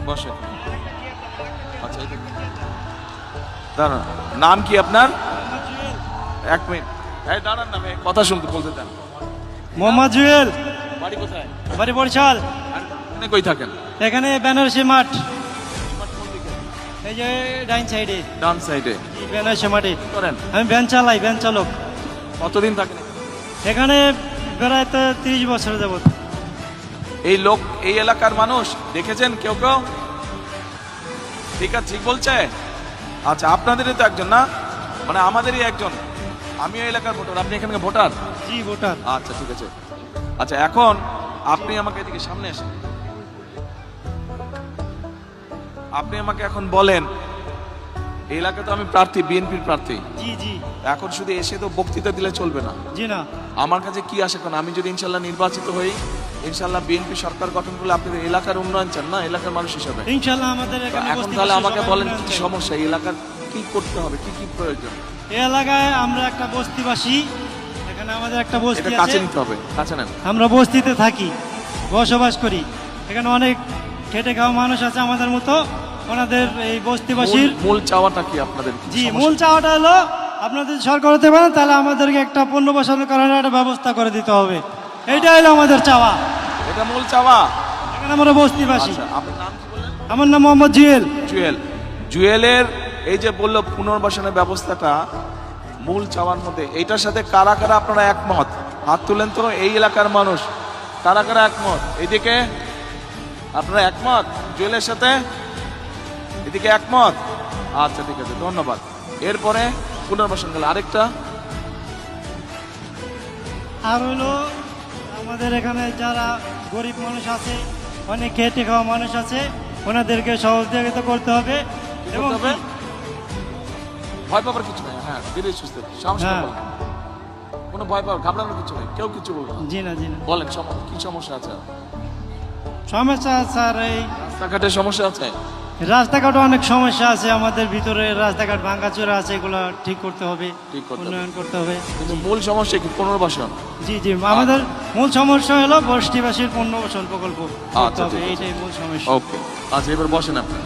বসে। আচ্ছা দাঁড়ান, নাম কি আপনার? এক মিনিট, এই দাঁড়ান না, আমি কথা শুনতে বলতে দেন। মোহাম্মদ জুয়েল। বাড়ি কোথায়? বাড়ি বরিশাল। আর এখানে কই থাকেন? এখানে বেনারসি মাঠ, এই যে ডাইন সাইডে। ডান সাইডে বেনারসি মাঠে করেন? আমি ভ্যান চালাই, ভ্যান চালক। কতদিন থাকেন এখানে? প্রায় তো 30 বছর যাবত। এই লোক এই এলাকার মানুষ দেখেছেন কেউ কেউ? ঠিক আছে, ঠিক বলছে। আচ্ছা, আপনাদেরই তো একজন না, মানে আমাদেরই একজন। আমি এই এলাকার ভোটার, আপনি এখানকার ভোটার? জি, ভোটার। আচ্ছা ঠিক আছে। আচ্ছা, এখন আপনি আমাকে এদিকে সামনে আসেন। আপনি আমাকে এখন বলেন, এই এলাকায় তো আমি প্রার্থী, বিএনপির প্রার্থী। জি জি। এখন শুধু এসে তো বক্তৃতা দিলে চলবে না। জি না। আমার কাছে কি আসে, কারণ আমি যদি ইনশাল্লাহ নির্বাচিত হই, ইনশাল্লাহ বিএনপি সরকার গঠন করলে আপনাদের এলাকার উন্নয়ন চান না, এলাকার মানুষ হিসাবে। ইনশাআল্লাহ আমাদের এখানে এখন তাহলে আমাকে বলেন কি কি সমস্যা, এই এলাকার কি করতে হবে, কি কি প্রয়োজন? এই এলাকায় আমরা একটা বস্তিবাসী, এখানে আমাদের একটা বস্তি এটা আছে। কাছে নিতে হবে, কাছে নেন। আমরা বস্তিতে থাকি, বসবাস করি। এখানে অনেক খেটে খাওয়া মানুষ আছে আমাদের মতো। ওনাদের এই বস্তিবাসীর মূল চাওয়াটা কি আপনাদের? কি জি, সমস্যা? মূল চাওয়াটা হলো আপনাদের সরকার হতে পারেন, তাহলে আমাদেরকে একটা পণ্য বসানোর কারণে একটা ব্যবস্থা করে দিতে হবে। এইটাই হলো আমাদের চাওয়া। এটা মূল চাওয়া। এখানে আমরা বস্তিবাসী। আচ্ছা, আপনার নাম কি বললেন? আমার নাম মোহাম্মদ জুয়েল। জুয়েল। জুয়েলের এই যে বললো পুনর্বাসনের ব্যবস্থাটা মূল চাওয়ার মধ্যে, এইটার সাথে কারা কারা আপনারা একমত? হাত তুলেন তো, এই এলাকার মানুষ কারা কারা একমত? এইদিকে আপনারা একমত জুয়েলের সাথে? এদিকে একমত? আচ্ছা ঠিক আছে, ধন্যবাদ। এরপরে পুনর্বাসন গেল আরেকটা। আর হলো আমাদের এখানে যারা গরিব মানুষ আছে, অনেক খেটে খাওয়া মানুষ আছে, ওনাদেরকে সহযোগিতা করতে হবে। কি এবং করতে হবে? ভয় পাবার কিছু নেই, হ্যাঁ, ধীরে সুস্থে সাহস করে হ্যাঁ। বলেন। কোনো ভয় পাওয়ার ঘাবড়ানোর কিছু নেই, কেউ কিছু বলবে না। জি না, জি না। বলেন কি সমস্যা আছে? সমস্যা স্যার, এই রাস্তাঘাটের সমস্যা আছে? রাস্তাঘাটে অনেক সমস্যা আছে আমাদের ভিতরে। রাস্তাঘাট ভাঙাচোরা আছে, এগুলো ঠিক করতে হবে, ঠিক করতে হবে। উন্নয়ন করতে হবে। কিন্তু মূল সমস্যা কি? পুনর্বাসন। জি জি, আমাদের মূল সমস্যা হলো বস্তিবাসীর পুনর্বাসন প্রকল্প করতে আচ্ছা, হবে, ঠিক আছে। এইটাই মূল সমস্যা। ওকে, আচ্ছা এবার বসেন আপনি।